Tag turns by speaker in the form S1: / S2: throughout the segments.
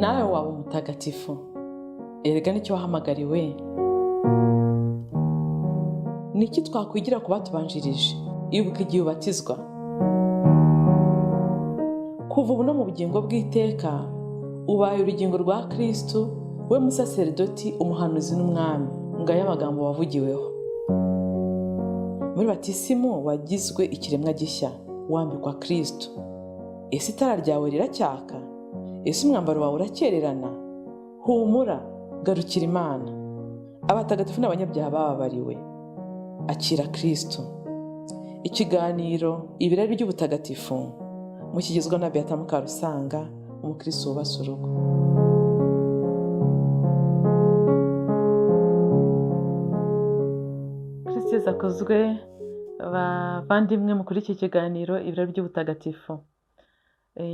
S1: nawe waba umutagatifu. Erega nicyo wahamagariwe. Niki twakwigira ku batubanjirije? Ibuka igihe ubatizwa. Kuva ubu no mu bugingo bw'iteka ubaye urugingo rwa Kristo, we musaserdoti, umuhanuzi n'umwami. Ngaya amagambo wavugiweho. Muri batisimu wagizwe ikiremwa gishya, wambikwa Kristo. Ese itara ryawe riracyaka? Ese umwambaro wawe urakererana? Humura, garukira Imana. Abatagatifu n'abanyabyaha bababariwe. Akira Kristo. Ikiganiro ibirari by'ubutagatifu mukigezwa na Beata Mukarusanga, umukristo wubase urugo. Kristo yakozwe bavandimwe muri iki kiganiro ibirari by'ubutagatifu.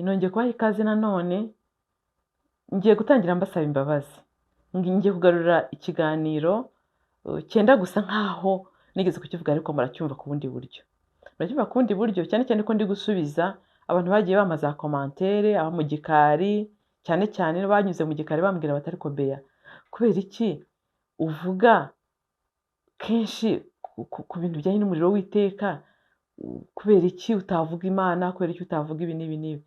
S1: Nongeye kubaha ikaze nanone. Ngiye gutangira mbasaba imbabazi. Ngiye kugarura ikiganiro cyenda gusa nkaho nigeze kukivuga, ariko muracyumva ku bundi buryo. Muracyumva ku bundi buryo, cyane cyane ko ndi gusubiza abantu bagiye bamaza commentaire, aba mu gikari, cyane cyane banyuze mu gikari bambwira batari ko Beya, kubera iki uvuga kenshi ku bintu bijyanye n'umuriro w'iteka? Kubera iki utavuga Imana? Kubera iki utavuga ibi n'ibi n'ibi?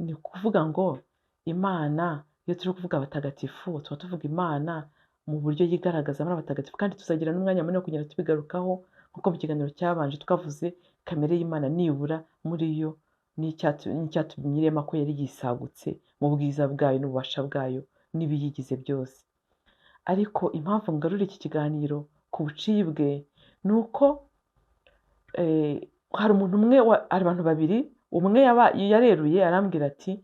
S1: Ni kuvuga ngo Imana, iyo turi kuvuga abatagatifu tuba tuvuga Imana mu buryo yigaragaza muri abatagatifu, kandi tuzagira n'umwanya munini wo kugenda tubigarukaho, nkuko mu kiganiro cyabanje twavuze kamere y'Imana nibura muri yo n'icyatumye irema ko yari yisagutse mu bwiza bwayo n'ububasha bwayo n'ibiyigize byose. Ariko impamvu ngarura iki kiganiro ku bucibwe ni uko hari umuntu umwe, hari abantu babiri, umwe yareruye arambwira ati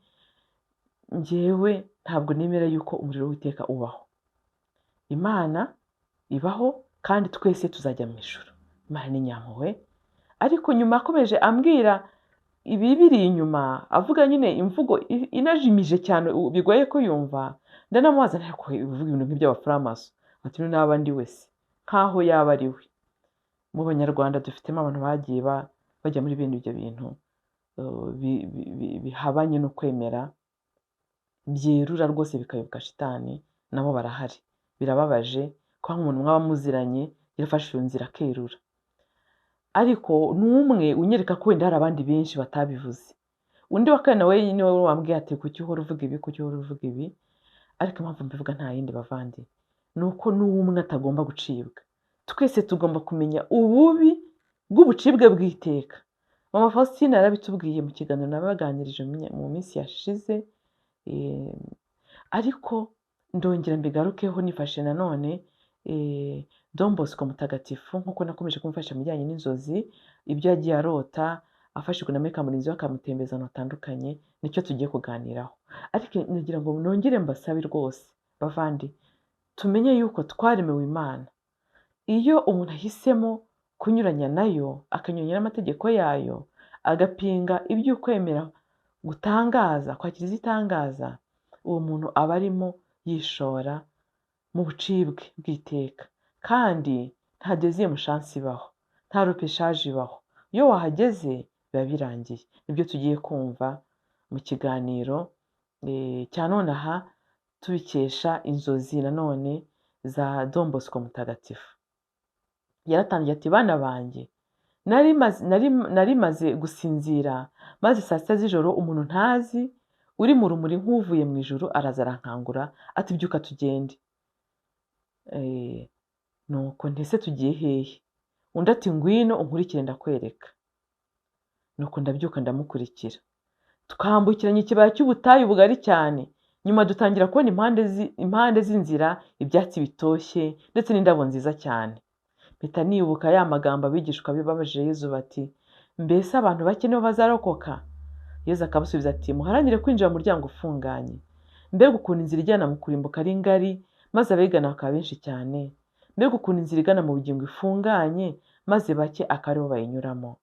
S1: njyewe ntabwo nemera yuko umuriro w'iteka ubaho. Imana ibaho kandi twese tuzajya mu ijuru. Imana ni nyampuhwe. Ariko nyuma akomeje ambwira ibi biri inyuma, avuga nyine imvugo inajimije cyane bigoye ko yumva. Ndanamubaza ariko uvuga ibintu nk'iby'abafuramaso, ati n'aba ndi wese nkaho yaba ari we. Mu Banyarwanda dufitemo abantu bagiye bajya muri bene ibyo bintu bihabanye no kwemera, byerura rwose bikayoboka shitani, nabo barahari. Birababaje ko umuntu mwaba muziranye yarafashe iyo nzira akerura. Ariko n'umwe unyereka ko wenda hari abandi benshi batabivuze. Undi wa kane nawe niwe wambwiye ati kuki uhora uvuga ibi, kuki uhora uvuga ibi? Ariko impamvu mbivuga nta yindi bavandi, ni uko n'umwe atagomba gucibwa. Twese tugomba kumenya ububi bw'ubucibwe bw'iteka. Mama Faustine yarabitubwiye mu kiganiro nabaganirije mu minsi yashize. Ariko ndongera mbigarukeho nifashe nanone Don Bosco mutagatifu, nkuko nakomeje kumufasha mu bijyanye n'inzozi, ibyo yagiye arota afashijwe na Meka Murinzi akamutembeza ahantu hatandukanye, nicyo tugiye kuganiraho. Ariko nagira ngo nongere mbasabe rwose bavandi, tumenye yuko twaremewe Imana. Iyo umuntu ahisemo kunyuranya nayo, akanyuranya n'amategeko yayo, agapinga iby'ukwemera gutangaza, kwakira izitangaza, uwo muntu aba arimo yishora mu bucibwe bw'iteka. Kandi nta deuxième chance ibaho, nta repêchage ibaho. Iyo wahageze biba birangiye. Nibyo tugiye kumva mu kiganiro cya none aha, tubikesha inzozi nanone za Don Bosco mutagatifu. Yaratangiye ati bana banjye, nari maze gusinzira, maze saa sita z'ijoro umuntu ntazi uri mu rumuri nk'uvuye mu ijuru araza arankangura ati byuka tugende. Nuko ntese tugiye hehe? Undi ati ngwino unkurikire ndakwereka. Nuko ndabyuka ndamukurikira. Twambukiranye ikibaya cy'ubutayu bugari cyane. Nyuma dutangira kubona impande z'inzira ibyatsi bitoshye ndetse n'indabo nziza cyane. Mpita nibuka ya magambo abigishwa bibabajije Yezu bati mbese abantu bake nibo bazarokoka? Yezu akabasubiza ati muharanire kwinjira mu muryango ufunganye. Mbega ukuntu inzira ijyana mu kurimbuka ari ngari, maze abigana bakaba benshi cyane. Mbega ukuntu inzira igana mu bugingo ifunganye, maze bake akaba aribo bayinyuramo.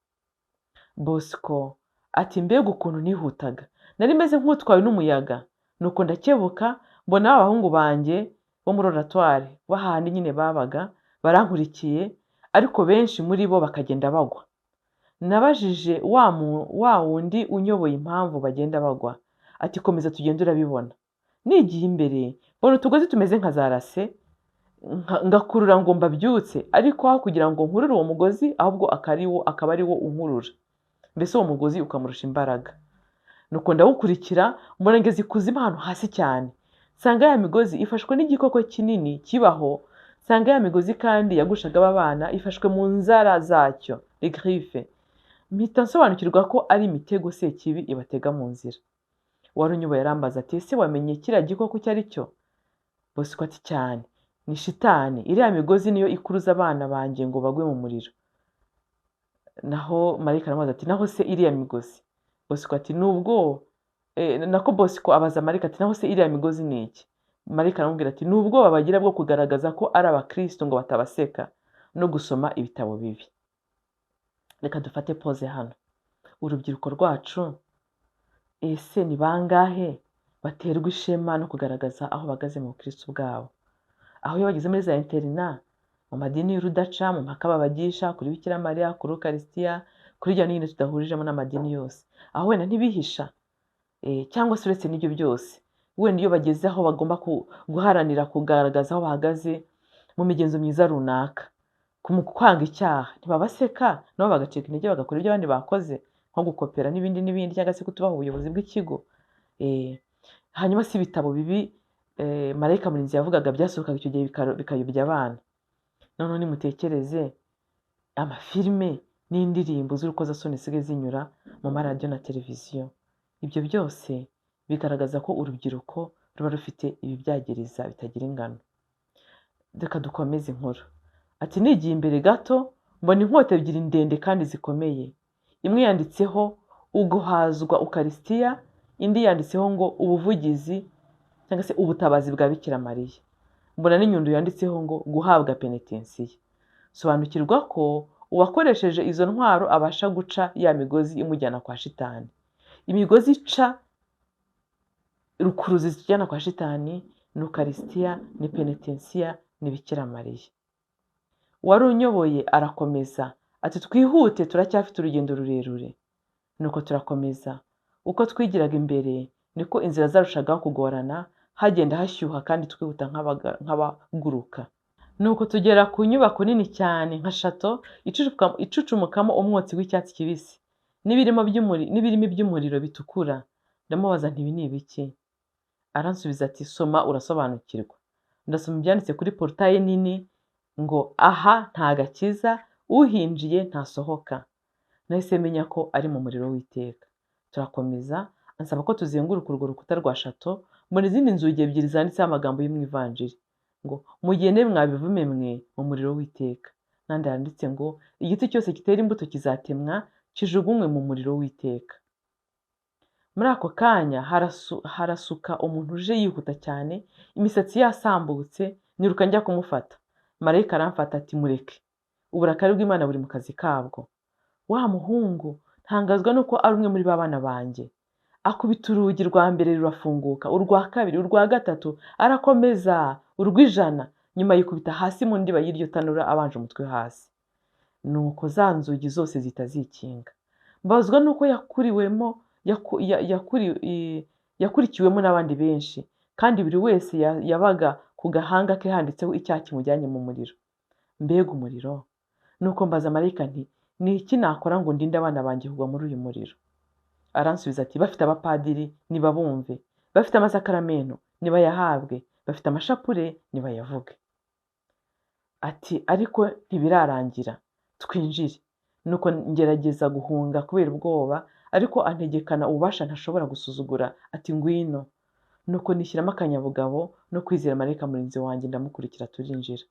S1: Bosco ati mbega ukuntu nihutaga, nari meze nk'utwawe n'umuyaga. Nuko ndakebuka mbona abahungu banjye bo muri oratoire bahandi nyine babaga barankurikiye, ariko benshi muri bo bakagenda bagwa. Nabajije wa wundi unyoboye impamvu bagenda bagwa, ati komeza tugende urabibona. nigiye imbere mbona utugozi tumeze nka za rase, ngakurura ngo mbabyutse, ariko aho kugira ngo nkurure uwo mugozi ahubwo akaba ari wo unkurura, mbese uwo mugozi ukamurusha imbaraga. Nuko ndawukurikira mbona ngeze ikuzimu ahantu hasi cyane, nsanga ya migozi ifashwe n'igikoko kinini kibaho, nsanga ya migozi kandi yagushaga aba bana ifashwe mu nzara zacyo, les griffes. Mpita nsobanukirwa ko ari imitego Sekibi ibatega mu nzira. Wari unyoboye arambaza ati ese wamenye kiriya gikoko icyo ari cyo? Bosco ati cyane, ni shitani, iriya migozi niyo ikuruza abana banjye ngo bagwe mu muriro. Naho Marayika aramubaza ati naho se iriya migozi? Bosco ati nubwo nako Bosco abaza Marayika ati naho se iriya migozi ni iki? Marayika aramubwira ati nubwoba bagira bwo kugaragaza ko ari abakristo ngo batabaseka no gusoma ibitabo bibi. Reka dufate pause hano. Urubyiruko rwacu ese ni bangahe baterwa ishema no kugaragaza aho bagaze mu Kristo bwabo? Aho iyo bageze muri za interina, mu madini y'urudaca, mu mpaka babagisha kuri Bikira Mariya, kuri Ukaristiya, kuri irya n'ino tudahurijemo n'amadini yose, aho wenda ntibihisha, cyangwa se uretse n'ibyo byose, wenda iyo bageze aho bagomba guharanira kugaragaza aho bahagaze mu migenzo myiza runaka, mu kwanga icyaha, ntibabaseka nabo bagacika intege bagakora ibyo abandi bakoze, nko gukopera n'ibindi cyangwa se kutubaha ubuyobozi bw'ikigo. Hanyuma si ibitabo bibi Marayika Murinzi yavugaga byasohokaga icyo gihe bikayobya abana. Noneho nimutekereze amafilime n'indirimbo z'urukozasoni zisigaye zinyura mu maradiyo na televiziyo. Ibyo byose bigaragaza ko urubyiruko ruba rufite ibibyagiriza bitagira ingano. Reka dukomeze inkuru. Ati nigiye imbere gato mbona inkota ebyiri ndende kandi zikomeye. Imwe yanditseho uguhazwa Ukaristiya, indi yanditseho ngo ubuvugizi cyangwa se ubutabazi bwa Bikira Mariya. Mbona n'inyundo yanditseho ngo guhabwa penetensiya. Sobanukirwa ko uwakoresheje izo ntwaro abasha guca ya migozi imujyana kwa shitani. Imigozi ica rukuruzi zijyana kwa shitani ni Ukaristiya, ni penetensiya, ni Bikira Mariya. Wari unyoboye arakomeza ati twihute turacyafite urugendo rurerure. Nuko turakomeza. Uko twigiraga imbere niko inzira zarushagaho kugorana, hagenda hashyuha kandi twihuta nk'abaguruka. Nuko tugera ku nyubako nini cyane nka shato icucumukamo umwotsi w'icyatsi kibisi n'ibirimo iby'umuriro bitukura. Ndamubaza nti ibi ni ibiki? Aransubiza ati soma urasobanukirwa. Ndasoma ibyanditse kuri portaye nini ngo aha nta gakiza, uhinjiye ntasohoka. Nahise menya ko ari mu muriro w'iteka. Turakomeza, ansaba ko tuzenguruka urwo rukuta rwa shato, mbona izindi nzugi ebyiri zanditseho amagambo yo mu ivanjiri ngo mugende mwabivume mwe mu muriro w'iteka. Nandi handitse ngo igiti cyose kitera imbuto kizatemwa kijugunywe mu muriro w'iteka. Muri ako kanya harasuka umuntu uje yihuta cyane, imisatsi yasambutse, niruka njya kumufata. Marayika aramfata ati mureke, uburakari bw'Imana buri mu kazi kabwo. Wa muhungu ntangazwa nuko ari umwe muri ba bana banjye. Akubita urugi rwa mbere rurafunguka, urwa kabiri, urwa gatatu, arakomeza urw'ijana, nyuma yikubita hasi mu ndiba y'iryo tanura abanje umutwe hasi. Nuko za nzugi zose zihita zikinga. Mbabazwa nuko yakurikiwemo n'abandi benshi, kandi buri wese yabaga ku gahanga ke handitseho icyaha kimujyanye mu muriro. Mbega umuriro! Nuko mbaza Marayika nti ni iki nakora ngo ndinde abana banjye kugwa muri uyu muriro? Aransubiza ati bafite abapadiri nibabumve, bafite amasakaramentu nibayahabwe, bafite amashapure nibayavuge. Ati ariko ntibirarangira, twinjire. Nuko ngerageza guhunga kubera ubwoba, ariko antegekana ububasha ntashobora gusuzugura, ati ngwino. Nuko nishyiramo akanyabugabo no kwizera Marayika Murinzi wanjye, ndamukurikira turinjira.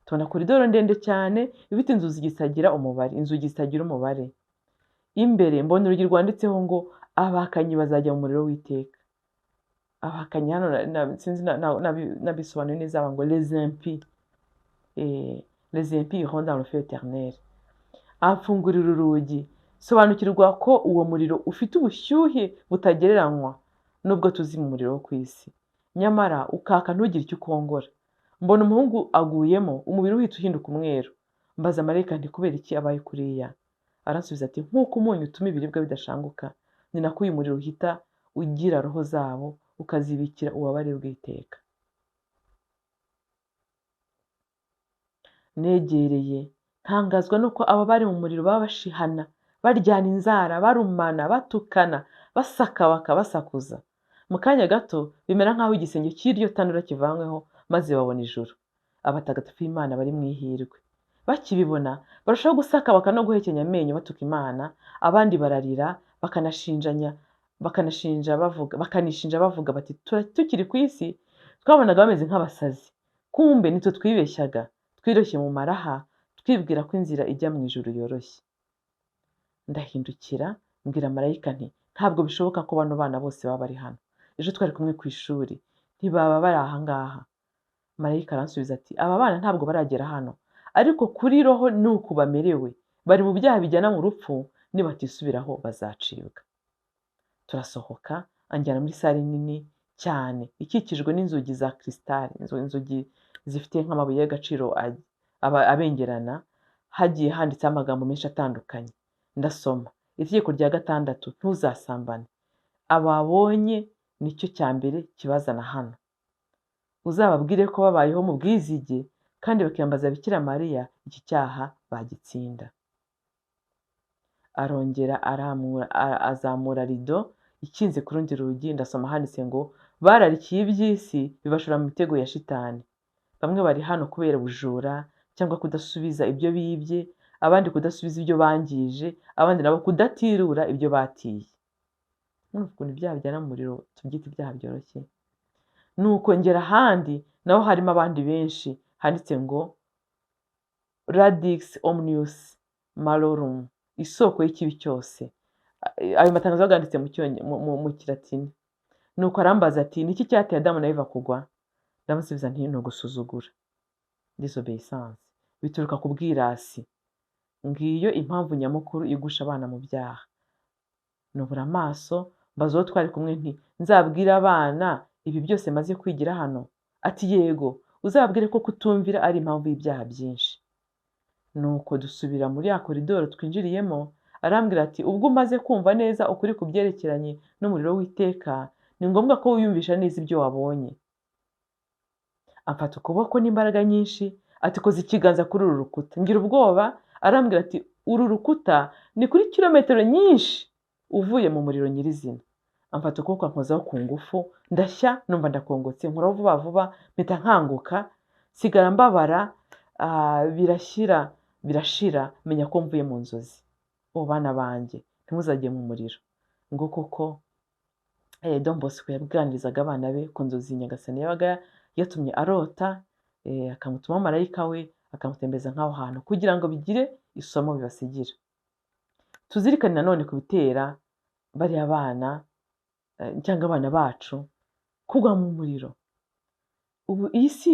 S1: Tubona koridoro ndende cyane ifite inzugi zitagira umubare. Imbere mbona urugi rwanditseho ngo abahakanyi bazajya mu muriro w'iteka. Abahakanyi hano sinzi nabisobanuye neza ngo les impies iront dans le feu éternel. Amfungurira urugi, sobanukirwa ko uwo muriro ufite ubushyuhe butagereranywa nubwo tuzi mu muriro wo ku isi, nyamara ukaka ntugire icyo ukongora. Mbona umuhungu aguyemo, umubiri uhita uhinduka umweru. Mbaza Marayika nti kubera iki abaye kuriya? Aransubiza ati nk'uko umunyu utuma ibiribwa bidashanguka, ni nako uyu muriro uhita ugira roho zabo ukazibikira ububabare bw'iteka. Negereye ntangazwa nuko aba bari mu muriro baba bashihana, baryana inzara, barumana, batukana, basakabaka, basakuza. Mu kanya gato bimera nk'aho igisenge cy'iryo tanura kivanyweho maze babona ijuru. Abatagatifu b'Imana bari mu ihirwe. Bakibibona barushaho gusakabaka no guhekenya amenyo batuka Imana, abandi bararira bakanishinja bavuga bati tukiri ku isi twabonaga bameze nk'abasazi, kumbe nitwe twibeshyaga, twiroshye mu maraha twibwira ko inzira ijya mu ijuru yoroshye. Ndahindukira mbwira marayika nti ntabwo bishoboka ko bano bana bose baba bari hano, ejo twari kumwe ku ishuri, ntibaba bari aha ngaha. Marayika aransubiza ati aba bana ntabwo baragera hano, ariko kuri roho ni uku bamerewe, bari mu byaha bijyana mu rupfu, nibatisubiraho bazacibwa. Turasohoka anjyana muri sare nini cyane ikikijwe n'inzugi za krisitari, inzugi zifite nk'amabuye y'agaciro abengerana, hagiye handitseho amagambo menshi atandukanye. Ndasoma itegeko rya 6, ntuzasambane. Ababonye nicyo cya mbere kibazana hano. Uzababwire ko babayeho mu bwizige kandi bakiyambaza Bikira Mariya, iki cyaha bagitsinda. Arongera azamura rido ikinze ku rundi rugi, ndasoma handitse ngo bararikiye iby'isi bibashora mu mitego ya shitani. Bamwe bari hano kubera ubujura cyangwa kudasubiza ibyo bibye, abandi kudasubiza ibyo bangije, abandi nabo kudatirura ibyo batiye. Mwumva ukuntu ibyaha bijyana mu muriro tubyita ibyaha byoroshye. Nuko ngera ahandi naho harimo abandi benshi, handitse ngo radix omnius malorum, isoko y'ikibi cyose. Ayo matangazo yanditse mu kilatini. Nuko arambaza ati niki cyateye Adamu na Eva kugwa? Ndamusubiza nti ni ugusuzugura, disobedience, bituruka ku bwirasi. Ngiyo impamvu nyamukuru igusha abana mu byaha. Nubura amaso mbaza uwo twari kumwe nti nzabwira abana ibi byose maze kwigira hano? Ati yego, uzababwire ko kutumvira ari impamvu y'ibyaha byinshi. Nuko dusubira muri ya koridoro twinjiriyemo, arambwira ati ubwo umaze kumva neza ukuri ku byerekeranye n'umuriro w'iteka, ni ngombwa ko wiyumvisha neza ibyo wabonye. Amfata ukuboko n'imbaraga nyinshi, ati koza ikiganza kuri uru rukuta. Ngira ubwoba, arambwira ati uru rukuta ni kuri kilometero nyinshi uvuye mu muriro nyirizina. Amfata ukuboko ankozaho ku ngufu, ndashya numva ndakongotse, nkuraho vuba vuba, mpita nkanguka, sigara mbabara, birashira, menya ko mvuye mu nzozi. Bana banjye ntimuzajye mu muriro. Ngo koko Don Bosco yabwanirizaga abana be ku nzozi Nyagasani yabaga yatumye arota, akamutuma marayika we akamutembeza nk'aho hantu kugira ngo bigire isomo bibasigira. Tuzirikane nanone ku bitera bariya bana cyangwa abana bacu kugwa mu muriro. Ubu iyi si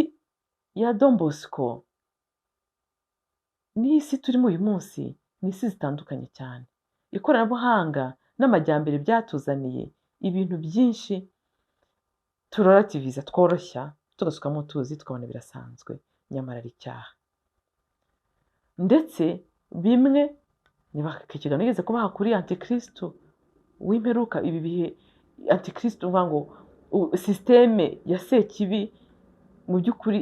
S1: ya Don Bosco n'isi turimo uyu munsi ni isi zitandukanye cyane. Ikoranabuhanga n'amajyambere byatuzaniye ibintu byinshi turarativiza, tworoshya, tugasukamo tuzi, tukabona birasanzwe, nyamara ari icyaha. Ndetse bimwe ikiganiro nigeze kubaha kuri antikristo w'imperuka, ibi bihe antikristo uvuga ngo sisiteme ya sekibi mu by'ukuri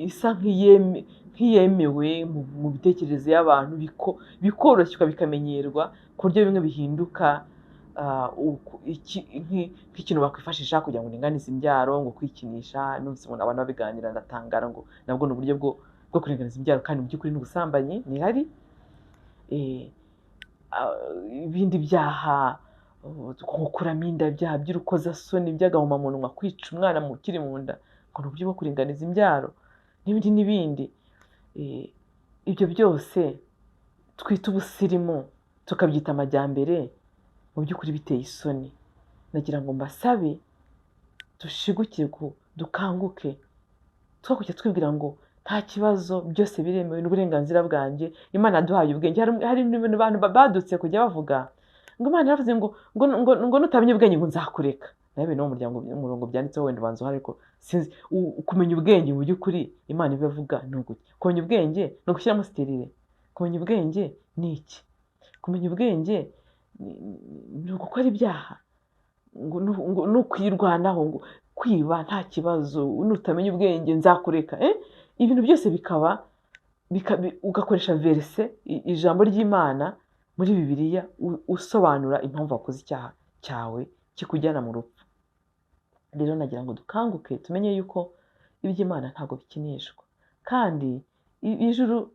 S1: isa nk'iyemewe mu bitekerezo y'abantu, bikoroshywa bikamenyerwa ku buryo bimwe bihinduka nk'ikintu bakwifashisha kugira ngo uringanize imbyaro, ngo kwikinisha. N'umunsi abantu babiganira ndatangara ngo nabwo ni uburyo bwo kuringaniza imbyaro, kandi mu by'ukuri n'ubusambanyi nihari. Ibindi byaha nko kurama inda, ibyaha by'urukozasoni, by'agahomamunwa, kwica umwana ukiri mu nda, ngo ni uburyo bwo kuringaniza imbyaro, n'ibindi n'ibindi. Ibyo byose twita ubusirimu tukabyita amajyambere, mu by'ukuri biteye isoni. Nagira ngo mbasabe dushigukire, dukanguke, twakujya twibwira ngo nta kibazo, byose biremewe, n'uburenganzira bwanjye, Imana yaduhaye ubwenge. Hari ibintu abantu badutse kujya bavuga ngo Imana yaravuze ngo nutamenya ubwenge ngo nzakureka. Nawe no mu murongo byanditseho, wenda ubanza uhari, ariko sinzi kumenya ubwenge mu by'ukuri Imana ibavuga ni uguki. Kumenya ubwenge ni ugushyiramo sterire. Kumenya ubwenge ni iki? Kumenya ubwenge ni ugukora ibyaha, ngo no kwirwanaho ngo kwiba nta kibazo, nutamenya ubwenge nzakureka, ibintu byose ugakoresha verse ijambo ry'Imana muri Bibiliya usobanura impamvu wakoze icyaha cyawe kikujyana mu rupfu. Rero nagira ngo dukanguke tumenye yuko iby'Imana ntabwo bikinishwa, kandi ijuru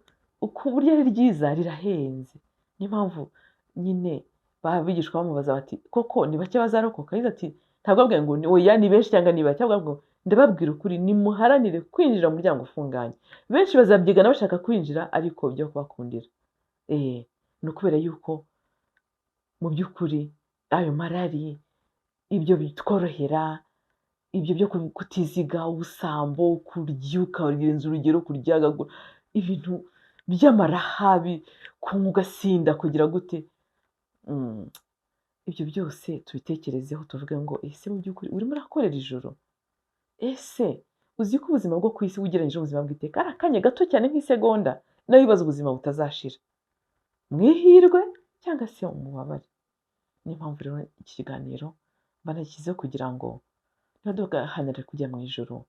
S1: ku buryo ari ryiza rirahenze. Niyo mpamvu nyine abigishwa bamubaza bati koko ni bake bazarokoka? Yagize ati ntabwo ababwira ngo oya ni benshi cyangwa ni bake, ahubwo ngo ndababwira ukuri nimuharanire kwinjira mu muryango ufunganye. Benshi bazabyigana bashaka kwinjira ariko byo kubakundira. Ni ukubera yuko mu by'ukuri ayo marari, ibyo bitworohera, ibyo byo kutiziga, ubusambo, kurya ukarenza urugero, kuryagagura, ibintu by'amaraha, kunywa ugasinda, kugira gute, ibyo byose tubitekerezeho tuvuge ngo ese mu by'ukuri urimo urakorera ijoro? Ese uzi ko ubuzima bwo ku isi ugereranyije ubuzima bw'iteka ari akanya gato cyane nk'isegonda, nawe wibaza ubuzima butazashira, mwihirwe cyangwa se umubabare. Niyo mpamvu rero iki kiganiro banashyizeho kugira ngo ntiduharanire kujya mu ijoro.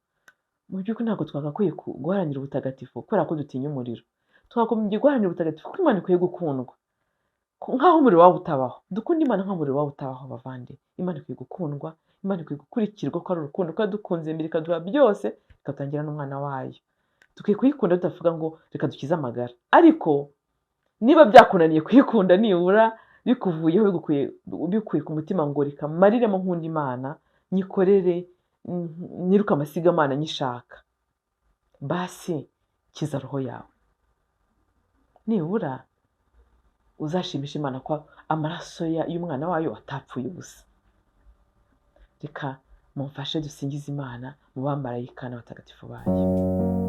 S1: Mu by'ukuri ntabwo twagakwiye guharanira ubutagatifu kubera ko dutinya umuriro. Twakagombye guharanira ubutagatifu kuko Imana ikwiye gukundwa, nk'aho umuriro waba utabaho. Dukunda Imana nk'aho umuriro waba utabaho bavandi. Imana ikwiye gukundwa, Imana ikwiye gukurikirwa ko ari urukundo, ko yadukunze mbere ikaduha byose, ikatangira n'umwana wayo. Dukwiye kuyikunda tudavuga ngo reka dukize amagara. Ariko niba byakunaniye kuyikunda, nibura bikuvuyeho bikuye ku mutima ngo reka mariremo nkunda Imana, nyikorere, niruka amasigamana nyishaka, basi kiza roho yawe. Nibura uzashimisha Imana ko amaraso y'umwana wayo atapfuye ubusa. Reka mumfashe dusingize Imana mu bamarayika n'abatagatifu bayo.